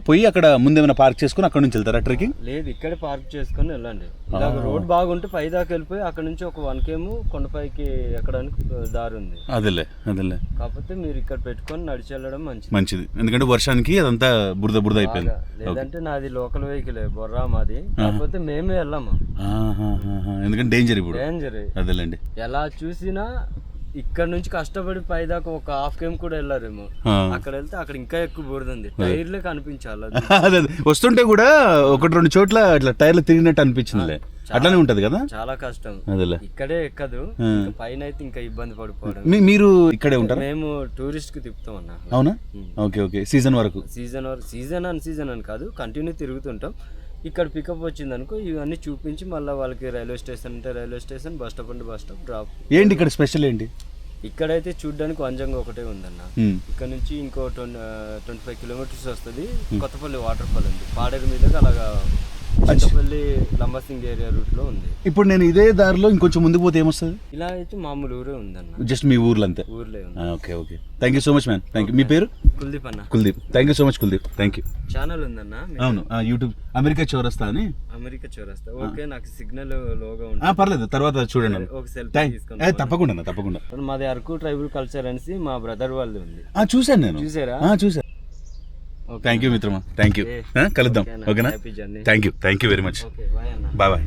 పోయి అక్కడ ముందేమైనా పార్క్ చేసుకుని అక్కడ నుంచి వెళ్తారా ట్రెక్కింగ్? లేదు, ఇక్కడే పార్క్ చేసుకుని వెళ్ళండి. ఇలాగ రోడ్ బాగుంటే పై దాకా వెళ్ళిపోయి అక్కడ నుంచి ఒక 1 km కొండపైకి ఎక్కడానికి దారి ఉంది. అదేలే. కాకపోతే మీరు ఇక్కడ పెట్టుకొని నడిచి వెళ్ళడం మంచిది, ఎందుకంటే వర్షానికి అదంతా బురద అయిపోయింది. లేదంటే నాది లోకల్ వెహికల్ బొర్రా మాది, కాకపోతే మేమే వెళ్ళాము. ఎందుకంటే డేంజర్ ఇప్పుడు. డేంజర్ అదేలేండి. ఎలా చూసినా ఇక్కడ నుంచి కష్టపడి పైదాకా ఒక హాఫ్ కేమ్ కూడా వెళ్ళారేమో. అక్కడ వెళ్తే అక్కడ ఇంకా ఎక్కువ బురద ఉంది, టైర్లే కనిపించాలి. అదే వస్తుంటే కూడా 1-2 చోట్ల ఇట్లా టైర్లు తిరిగినట్టు అనిపించింది. అట్లానే ఉంటది కదా, చాలా కష్టం. అదేలే ఇక్కడే ఎక్కదు, పైన అయితే ఇంకా ఇబ్బంది పడిపోవడం. మీరు ఇక్కడే ఉంటారు? మేము టూరిస్ట్ కి తిప్పుతాం అన్న. అవునా? Okay okay. సీజన్ వరకు? సీజన్ అని కాదు, కంటిన్యూ తిరుగుతుంటాం. ఇక్కడ పికప్ వచ్చింది అనుకో, ఇవన్నీ చూపించి మళ్ళీ వాళ్ళకి రైల్వే స్టేషన్ అంటే రైల్వే స్టేషన్, బస్ స్టాప్ అంటే బస్ స్టాప్, డ్రాప్. ఏంటి ఇక్కడ స్పెషల్ ఏంటి? ఇక్కడైతే చూడ్డానికి వంజంగా ఒకటే ఉందన్న. ఇక్కడ నుంచి ఇంకో 25 కిలోమీటర్స్ వస్తుంది, కొత్తపల్లి వాటర్ ఫాల్ ఉంది. పాడేరు మీదకి అలాగా కొత్తపల్లి లంబసింగ్ ఏరియా రూట్ లో ఉంది. ఇప్పుడు నేను ఇదే దారిలో ఇంకొంచెం ముందుకు పోతే ఏమొస్తుంది? ఇలా అయితే మామూలు ఊరే ఉందన్న, జస్ట్ మీ ఊర్లో అంతే? ఊర్లే ఉంది. Okay okay. Thank you so much man. Thank you. మీ పేరు? కుల్దీప్ అన్న. Kuldeep. Thank you so much Kuldeep. Thank you. Channel ఉందన్న. అవును, యూట్యూబ్ అమెరికా చౌరస్తా అని. అమెరికా చౌరస్తా. ఓకే, నాకు సిగ్నల్ లోగా ఉంది. పర్లేదు, తర్వాత చూడండి. ఒక సెల్ఫీ తీసుకుంటా. తప్పకుండా తప్పకుండా. మాది అరకు ట్రైబల్ కల్చర్ అనేసి మా బ్రదర్ వాళ్ళది ఉంది. చూసాను నేను. చూసారా? చూసా. థ్యాంక్ యూ మిత్రమా. Thank you. కలుద్దాం. ఓకేనా? Thank you very much. Bye bye.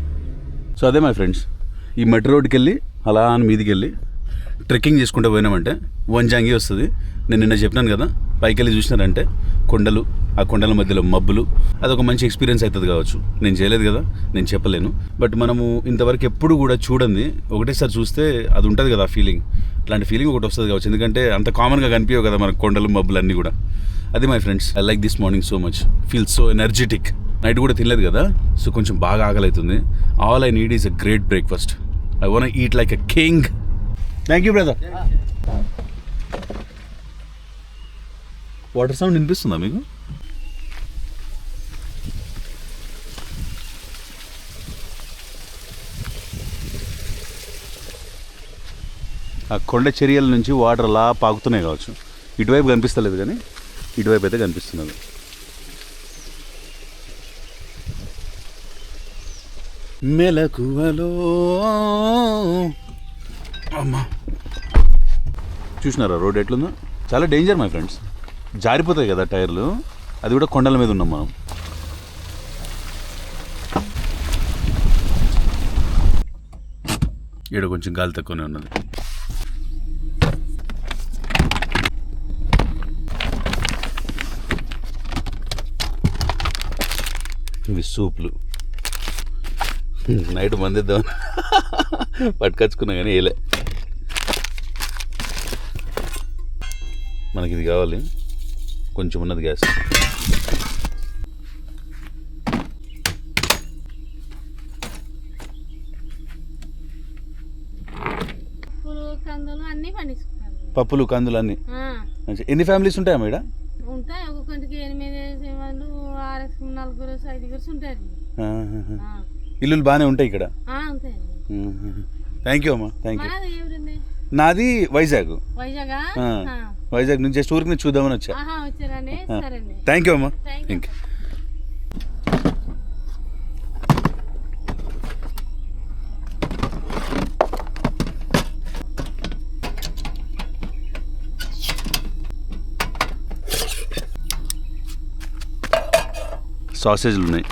So అదే మై ఫ్రెండ్స్, ఈ మట్టి రోడ్డుకి వెళ్ళి అలా అని మీదికి వెళ్ళి ట్రెక్కింగ్ చేసుకుంటూ పోయినామంటే వంజాంగి వస్తుంది. నేను నిన్న చెప్పినాను కదా, పైకి వెళ్ళి చూసినారంటే కొండలు, ఆ కొండల మధ్యలో మబ్బులు, అదొక మంచి ఎక్స్పీరియన్స్ అవుతుంది కావచ్చు. నేను చేయలేదు కదా, నేను చెప్పలేను. బట్ మనము ఇంతవరకు ఎప్పుడు కూడా చూడండి, ఒకటేసారి చూస్తే అది ఉంటుంది కదా ఫీలింగ్, అట్లాంటి ఫీలింగ్ ఒకటి వస్తుంది కావచ్చు. ఎందుకంటే అంత కామన్గా కనిపించవు కదా మనకు కొండలు మబ్బులు అన్నీ కూడా. అది my friends, I like this morning so much, feel so energetic. Night కూడా తినలేదు కదా, సో కొంచెం బాగా ఆకలి అవుతుంది. All I need is a great breakfast. I want eat like a king. Thank you brother. Water sound వినిపిస్తుందా మీకు? ఆ కొండ చర్యల నుంచి వాటర్ అలా పాకుతున్నాయి కావచ్చు. ఇటువైపు కనిపిస్తలేదు కానీ ఇటువైపు అయితే కనిపిస్తున్నది. మెలకువలో అమ్మా, చూసినారా రోడ్ ఎట్లుందో? చాలా డేంజర్ మై ఫ్రెండ్స్, జారిపోతాయి కదా టైర్లు. అది కూడా కొండల మీద ఉన్నాం మనం. ఈడ కొంచెం గాలి తక్కువనే ఉన్నది. ఇవి సూప్లు. నైట్ మందిద్దాం పట్టుకొచ్చుకున్నా కానీ వేయలే. మనకి ఇది కావాలి, కొంచెం ఉన్నది గ్యాస్. పప్పులు కందులు అన్ని. ఎన్ని ఫ్యామిలీస్ ఉంటాయా మేడం? ఉంటాయి, ఒక్కొక్కరికి 8 వాళ్ళు, 6 4 5 ఉంటాయి. ఇల్లులు బాగానే ఉంటాయి ఇక్కడ. ఉంటాయి. థ్యాంక్ యూ అమ్మా. Thank you. నాది వైజాగ్. వైజాగ్ నుంచి జస్ట్ ఊరికి చూద్దామని వచ్చా. థ్యాంక్ యూ అమ్మా. Thank you. సాసేజ్లు ఉన్నాయి,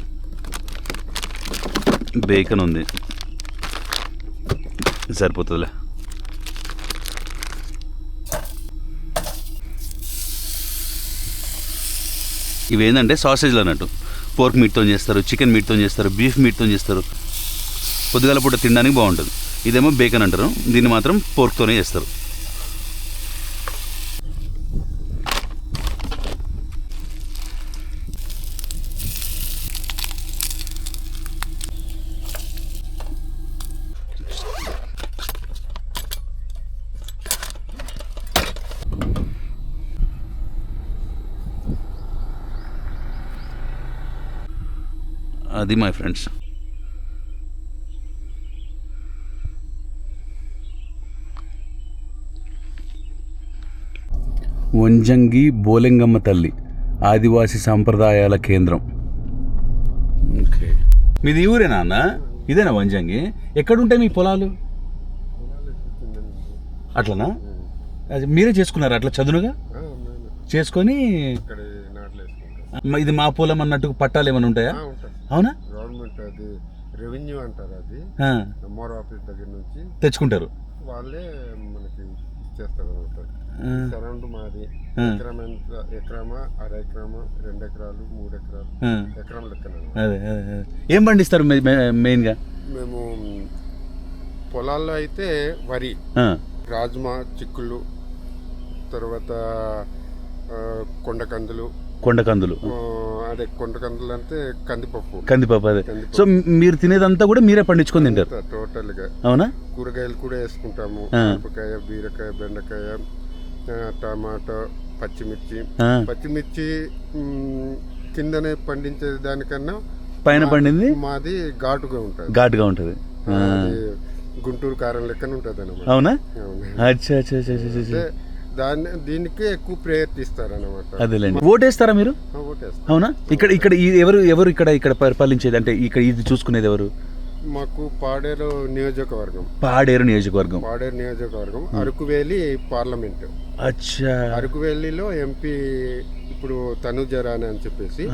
బేకన్ ఉంది, సరిపోతుందిలే. ఇవేంటంటే సాసేజ్లు అన్నట్టు. పోర్క్ మీట్తో చేస్తారు, చికెన్ మీట్తో చేస్తారు, బీఫ్ మీట్తో చేస్తారు. పొద్దుగాల పూట తినడానికి బాగుంటుంది. ఇదేమో బేకన్ అంటారు, దీన్ని మాత్రం పోర్క్తోనే చేస్తారు. అది మై ఫ్రెండ్స్. వంజంగి బోలెంగమ్మ తల్లి ఆదివాసీ సాంప్రదాయాల కేంద్రం. ఓకే, మీది ఊరేనా అన్న? ఇదేనా వంజంగి? ఎక్కడుంటాయి మీ పొలాలు? అట్లనా? అది మీరే చేసుకున్నారా అట్లా చదునుగా చేసుకొని? ఇది మా పొలం అన్నట్టు పట్టాలు ఏమైనా ఉంటాయా? అవునా? గవర్నమెంట్ అది రెవెన్యూ అంటారు, అది ఎంఆర్ ఆఫీస్ దగ్గర నుంచి తెచ్చుకుంటారు. వాళ్ళే మనకి ఇచ్చేస్తారు అనమాట. సరౌండ్ మాది ఎకరమా, అర ఎకరమా, 2 ఎకరాలు, 3 ఎకరాలు, ఎకరం లెక్కన. అదే ఏం పండిస్తారు మెయిన్గా? మేము పొలాల్లో అయితే వరి, రాజ్మా, చిక్కుళ్ళు, తర్వాత కొండకందులు. అదే కొండకందులు అంటే కందిపప్పు. అదే. సో మీరు తినేదంతా కూడా మీరే పండించుకొని తింటారు టోటల్ గా? అవునా. కూరగాయలు కూడా వేసుకుంటాము. మిరపకాయ, బీరకాయ, బెండకాయ, టమాటో, పచ్చిమిర్చి కిందనే పండించే దానికన్నా పైన పండింది మాది ఘాటుగా ఉంటుంది. గుంటూరు కారం లెక్కన ఉంటుంది అన్నమాట. అవునా. దీనికి ఎక్కువ ప్రేయర్ ఇస్తారు అన్నమాట. అదేలేండి. ఓటేస్తారా మీరు? అవునా. ఇక్కడ ఎవరు ఇక్కడ పరిపాలించేది, అంటే ఇక్కడ ఇది చూసుకునేది ఎవరు? మాకు పాడేరు నియోజకవర్గం. అరకువేలి పార్లమెంట్. అరకువేలిలో ఎంపీ ఇప్పుడు తనుజ రాణి అని చెప్పేసి,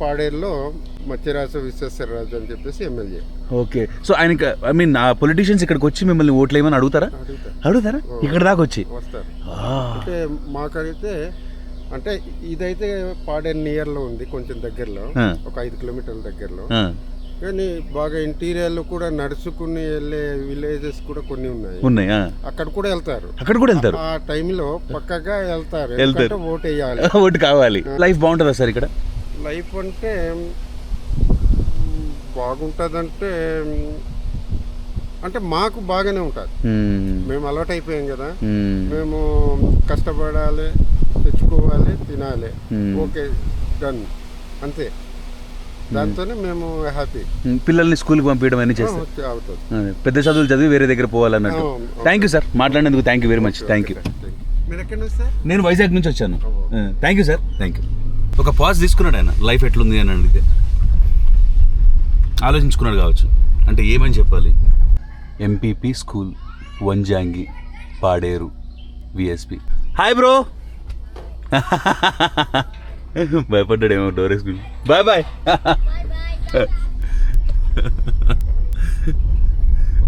పాడేరులో మత్స్యరాజ విశ్వేశ్వరరాజు అని చెప్పేసి ఎమ్మెల్యే. ఓకే. సో ఆయనకి పొలిటీషియన్స్ ఇక్కడికి వచ్చి మిమ్మల్ని ఓట్లు ఏమని అడుగుతారా? ఇక్కడ దాకా వచ్చి వస్తారు. అంటే మాకైతే అంటే ఇదైతే పాడేరు నియర్లో ఉంది, కొంచెం దగ్గరలో, ఒక 5 కిలోమీటర్ల దగ్గరలో. కానీ బాగా ఇంటీరియర్లో కూడా నడుచుకుని వెళ్ళే విలేజెస్ కూడా కొన్ని ఉన్నాయి. అక్కడ కూడా వెళ్తారు. ఆ టైంలో పక్కగా వెళ్తారు. ఓటు వేయాలి. ఓటు కావాలి. లైఫ్ బాగుంటుందా సార్ ఇక్కడ? లైఫ్ అంటే బాగుంటుందంటే అంటే మాకు బాగానే ఉంటుంది. మేము అలవాటు అయిపోయాం కదా. మేము కష్టపడాలి, తెచ్చుకోవాలి, తినాలి, ఓకే, డన్, అంతే. దాంతోనే మేము హ్యాపీ. పిల్లల్ని స్కూల్కి పంపించడం అన్నీ చేస్తాం. పెద్ద చదువులు చదివి వేరే దగ్గర పోవాలన్నట్టు. థ్యాంక్ యూ సార్, మాట్లాడినందుకు thank you very much. Thank you. మీరు ఎక్కడి నుంచి సార్? నేను వైజాగ్ నుంచి వచ్చాను. Thank you sir. Thank you. ఒక పాజ్ తీసుకున్నాడు ఆయన, లైఫ్ ఎట్లుంది అని అడిగితే ఆలోచించుకున్నాడు కావచ్చు. అంటే ఏమని చెప్పాలి? MPP school, Vanjangi, Paderu, VSP. Hi bro. భయపడ్డాడేమో డోర్ వేసుకుని. బాయ్.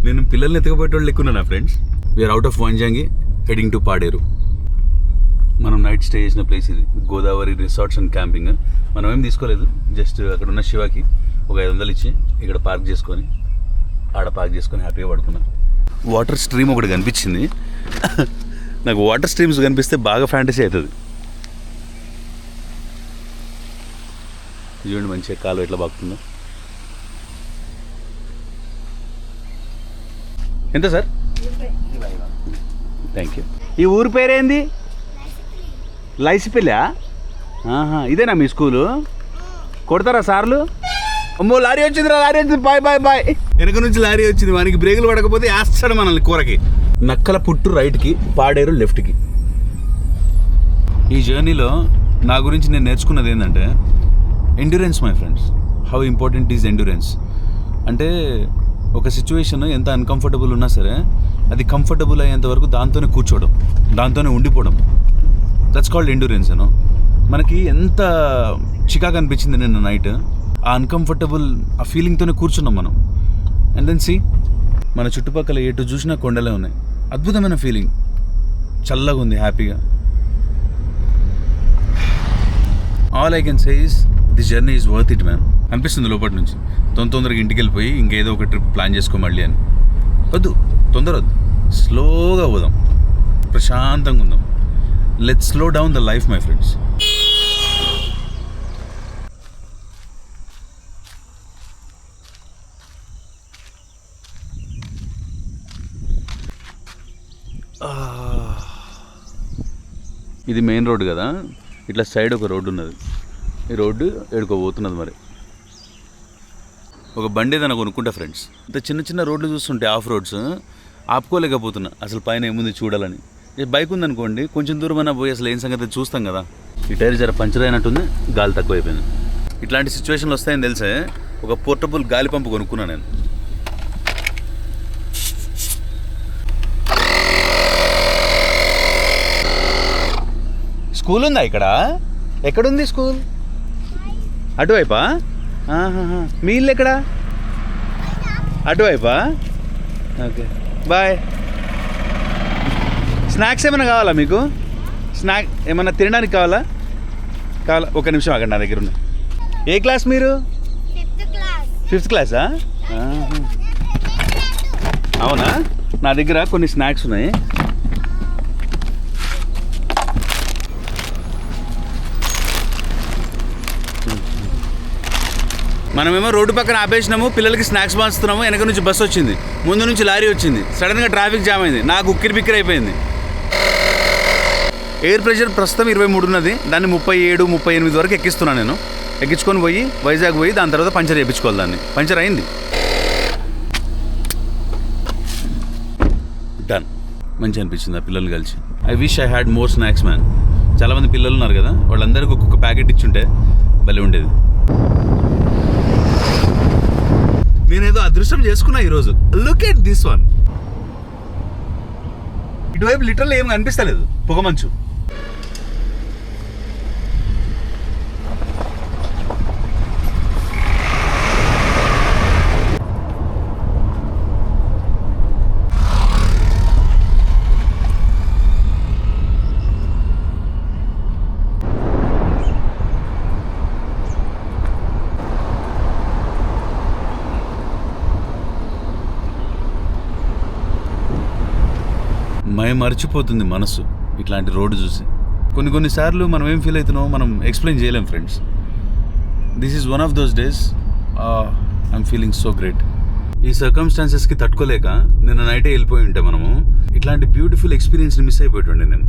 నేను పిల్లల్ని ఎత్తుకపోయేటోళ్ళు ఎక్కున్నాను friends. We're out of Vanjangi, heading to Paderu. మనం నైట్ స్టే చేసిన ప్లేస్ ఇది, గోదావరి రిసార్ట్స్ అండ్ క్యాంపింగ్. మనం ఏం తీసుకోలేదు, జస్ట్ అక్కడ ఉన్న శివాకి ఒక 500 ఇచ్చి ఇక్కడ పార్క్ చేసుకొని హ్యాపీగా పడుకున్నాం. వాటర్ స్ట్రీమ్ ఒకటి కనిపించింది నాకు. వాటర్ స్ట్రీమ్స్ కనిపిస్తే బాగా ఫ్యాంటసీ అవుతుంది. చూడండి మంచిగా కాలు ఎట్లా బాగుతుందో. ఎంత సార్? Thank you. ఈ ఊరి పేరేంది? లైసిపిల్లా? ఇదేనా మీ స్కూలు? కొడతారా సార్లు? అమ్మో లారీ వచ్చింది, బాయ్. వెనక నుంచి లారీ వచ్చింది, మనకి బ్రేకులు పడకపోతే వేస్తాడు మనల్ని కూరకి. నక్కల పుట్టు రైట్కి, పాడేరు లెఫ్ట్కి. ఈ జర్నీలో నా గురించి నేను నేర్చుకున్నది ఏంటంటే endurance my friends. How important is endurance. అంటే ఒక సిచ్యువేషన్ ఎంత అన్కంఫర్టబుల్ ఉన్నా సరే అది కంఫర్టబుల్ అయ్యేంత వరకు దాంతోనే కూర్చోవడం, దాంతోనే ఉండిపోవడం. That's called endurance. మనకి ఎంత చికాకు అనిపించింది నిన్న నైట్, ఆ అన్కంఫర్టబుల్ ఆ ఫీలింగ్తోనే కూర్చున్నాం మనం. అండ్ దెన్ సీ, మన చుట్టుపక్కల ఎటు చూసినా కొండలే ఉన్నాయి. అద్భుతమైన ఫీలింగ్, చల్లగా ఉంది, హ్యాపీగా. All I can say is this journey is worth it man అనిపిస్తుంది లోపటి నుంచి. తొందరగా ఇంటికి వెళ్ళిపోయి ఇంకేదో ఒక ట్రిప్ ప్లాన్ చేసుకో మళ్ళీ అని. వద్దు, తొందర వద్దు, స్లోగా పోదాం, ప్రశాంతంగా ఉందాం. Let's slow down the life my friends. ఇది మెయిన్ రోడ్ కదా, ఇట్లా సైడ్ ఒక రోడ్డు ఉన్నది. ఈ రోడ్డు ఎడుకోబోతున్నది. మరి ఒక బండి ఏదైనా కొనుక్కుంటా ఫ్రెండ్స్. ఇంత చిన్న చిన్న రోడ్లు చూస్తుంటే ఆఫ్ రోడ్స్ ఆపుకోలేకపోతున్నా అసలు, పైన ఏముంది చూడాలని. బైక్ ఉందనుకోండి, కొంచెం దూరం అయినా పోయి అసలు ఏం సంగతి చూస్తాం కదా. ఈ టైర్ జర పంచర్ అయినట్టుంది, గాలి తక్కువైపోయింది. ఇట్లాంటి సిచ్యువేషన్లు వస్తాయని తెలిసే ఒక పోర్టబుల్ గాలి పంపు కొనుక్కున్నాను నేను. స్కూల్ ఉందా ఇక్కడ? ఎక్కడుంది స్కూల్? అటువైపా? మీ ఇల్లు ఎక్కడా? అటువైపా? Okay, bye. స్నాక్స్ ఏమైనా కావాలా మీకు? స్నాక్ ఏమన్నా తినడానికి కావాలా? ఒక నిమిషం ఆగండి, నా దగ్గర ఉన్నాయి. ఏ క్లాస్ మీరు? 5th క్లాసా? అవునా? నా దగ్గర కొన్ని స్నాక్స్ ఉన్నాయి. మనమేమో రోడ్డు పక్కన ఆపేసినాము, పిల్లలకి స్నాక్స్ పంచుతున్నాము. వెనక నుంచి బస్సు వచ్చింది, ముందు నుంచి లారీ వచ్చింది. సడన్గా ట్రాఫిక్ జామ్ అయింది, నాకు ఉక్కిరి బిక్కిరి అయిపోయింది. ఎయిర్ ప్రెషర్ ప్రస్తుతం 23 ఉన్నది, దాన్ని 37, 38 వరకు ఎక్కిస్తున్నాను నేను. ఎక్కించుకొని పోయి వైజాగ్ పోయి దాని తర్వాత పంచర్ చేయించుకోవాలి. దాన్ని పంచర్ అయింది, డన్. మంచి అనిపించింది ఆ పిల్లలు కలిసి. I wish I had more snacks man. చాలామంది పిల్లలు ఉన్నారు కదా, వాళ్ళందరికీ ఒక్కొక్క ప్యాకెట్ ఇచ్చుంటే భలే ఉండేది. నేనేదో అదృష్టం చేసుకున్నా ఈరోజు. Look at this one. ఇటువైపు లిటరల్ ఏం కనిపిస్తలేదు, పొగమంచు. మర్చిపోతుంది మనసు ఇట్లాంటి రోడ్డు చూసి. కొన్నిసార్లు మనం ఏం ఫీల్ అవుతున్నామో మనం ఎక్స్ప్లెయిన్ చేయలేం friends. This is one of those days. I'm feeling so great. ఈ సర్కమ్స్టాన్సెస్కి తట్టుకోలేక నిన్న నైటే వెళ్ళిపోయి ఉంటే మనము ఇట్లాంటి బ్యూటిఫుల్ ఎక్స్పీరియన్స్ని మిస్ అయిపోతుండే నేను.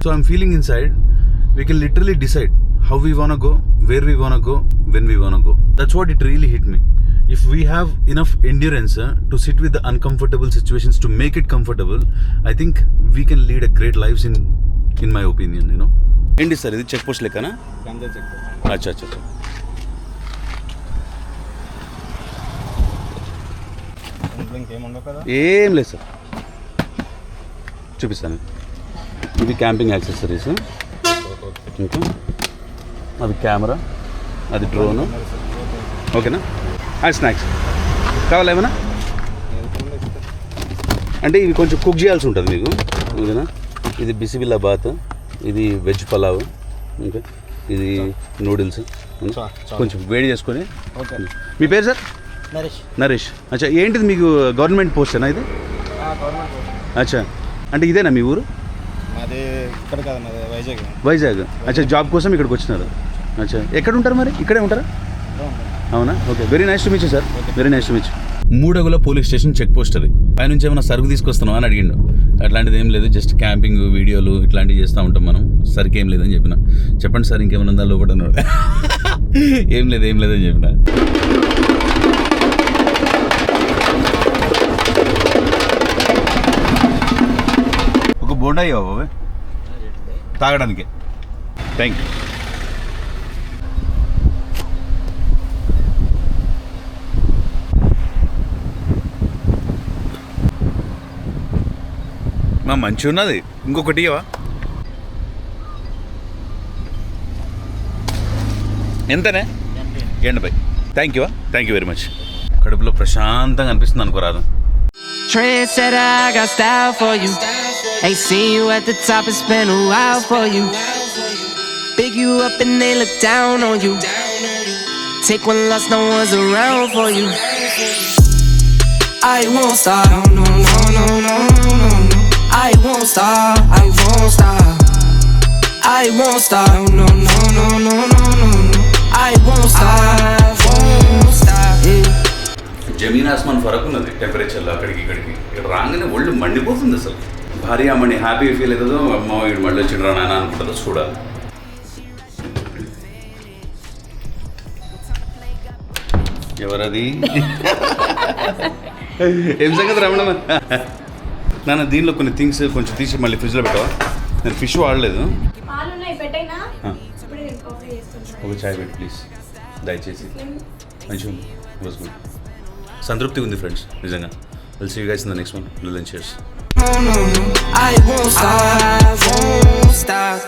So I'm feeling in side we can literally decide how we want go, where we want go, when we want go. That's what it really hit me. If we have enough endurance to sit with the uncomfortable situations to make it comfortable, I think we can lead a great lives in my opinion, you know. ఏంటి sir ఇది check post లెక్కనా? అచ్చా అచ్చా. ఏం లేదు sir, చూపిస్తాను. ఇది camping accessories, ఇంకా అది కెమెరా, అది డ్రోను. ఓకేనా? అది స్నాక్స్ కావాలా ఏమన్నా? అంటే ఇవి కొంచెం కుక్ చేయాల్సి ఉంటుంది మీకు, ఓకేనా? ఇది బిసిబిల్లా బాత్, ఇది వెజ్ పలావ్, ఇంకా ఇది నూడిల్స్. కొంచెం వేడి చేసుకొని. మీ పేరు సార్? నరేష్. అచ్చా, ఏంటిది మీకు గవర్నమెంట్ పోస్టేనా ఇది? అచ్చా, అంటే ఇదేనా మీ ఊరు? వైజాగ్. అచ్చా, జాబ్ కోసం ఇక్కడికి వచ్చినారు. అచ్చా, ఎక్కడ ఉంటారు మరి? ఇక్కడే ఉంటారా? అవునా? Okay, very nice to meet you sir. Very nice to meet you. 3 అగుల పోలీస్ స్టేషన్ చెక్ పోస్ట్ అది. పైనుంచి ఏమైనా సరుకు తీసుకొస్తున్నావు అని అడిగిండు. అట్లాంటిది ఏం లేదు, జస్ట్ క్యాంపింగ్ వీడియోలు ఇట్లాంటివి చేస్తూ ఉంటాం మనం. సరికి ఏం లేదని చెప్పిన. చెప్పండి సార్, ఇంకేమైనా ఉందా లోపల? ఏం లేదని చెప్పిన. ఒక బోండా ఇవ్వ తాగడానికి. Thank you. మంచిగా ఉన్నది, ఇంకొకటి ఇవా? ఎంతనే? 80. Thank you very much. కడుపులో ప్రశాంతంగా అనిపిస్తుంది అనుకోరాదు. Trendsetter, I got style for you. They see you at the top and spend a while for you. Big you up and they look down on you. Take one loss, no one's around for you. I won't stop, no, no, no, no, no, no, no. I won't stop, I won't stop. I won't stop, no, no, no, no, no, no, no. I won't stop, won't stop, yeah. Zameen ఆస్మాన్ ఫరక్ ఉన్నది టెంపరేచర్లో అక్కడికి ఇక్కడికి. ఇక్కడ రాగానే ఒళ్ళు మండిపోతుంది అసలు. భార్య అమ్మని హ్యాపీగా ఫీల్ అవుతుందో, అమ్మ వీడు మళ్ళీ వచ్చిండ్రా నాన్న అనుకుంటుందో చూడాలి. ఎవరది? ఏం సంగతి రమణ? నాన్న దీనిలో కొన్ని థింగ్స్ కొంచెం తీసి మళ్ళీ ఫ్రిడ్జ్లో పెట్టవా? నేను ఫిష్ వాడలేదు. ఒక చాయ్ పెట్టి ప్లీజ్, దయచేసి. మంచిగా వాజ్ గుడ్. సంతృప్తి ఉంది ఫ్రెండ్స్, నిజంగా. Will see you guys in the next one. Lunch. I won't stop, won't stop.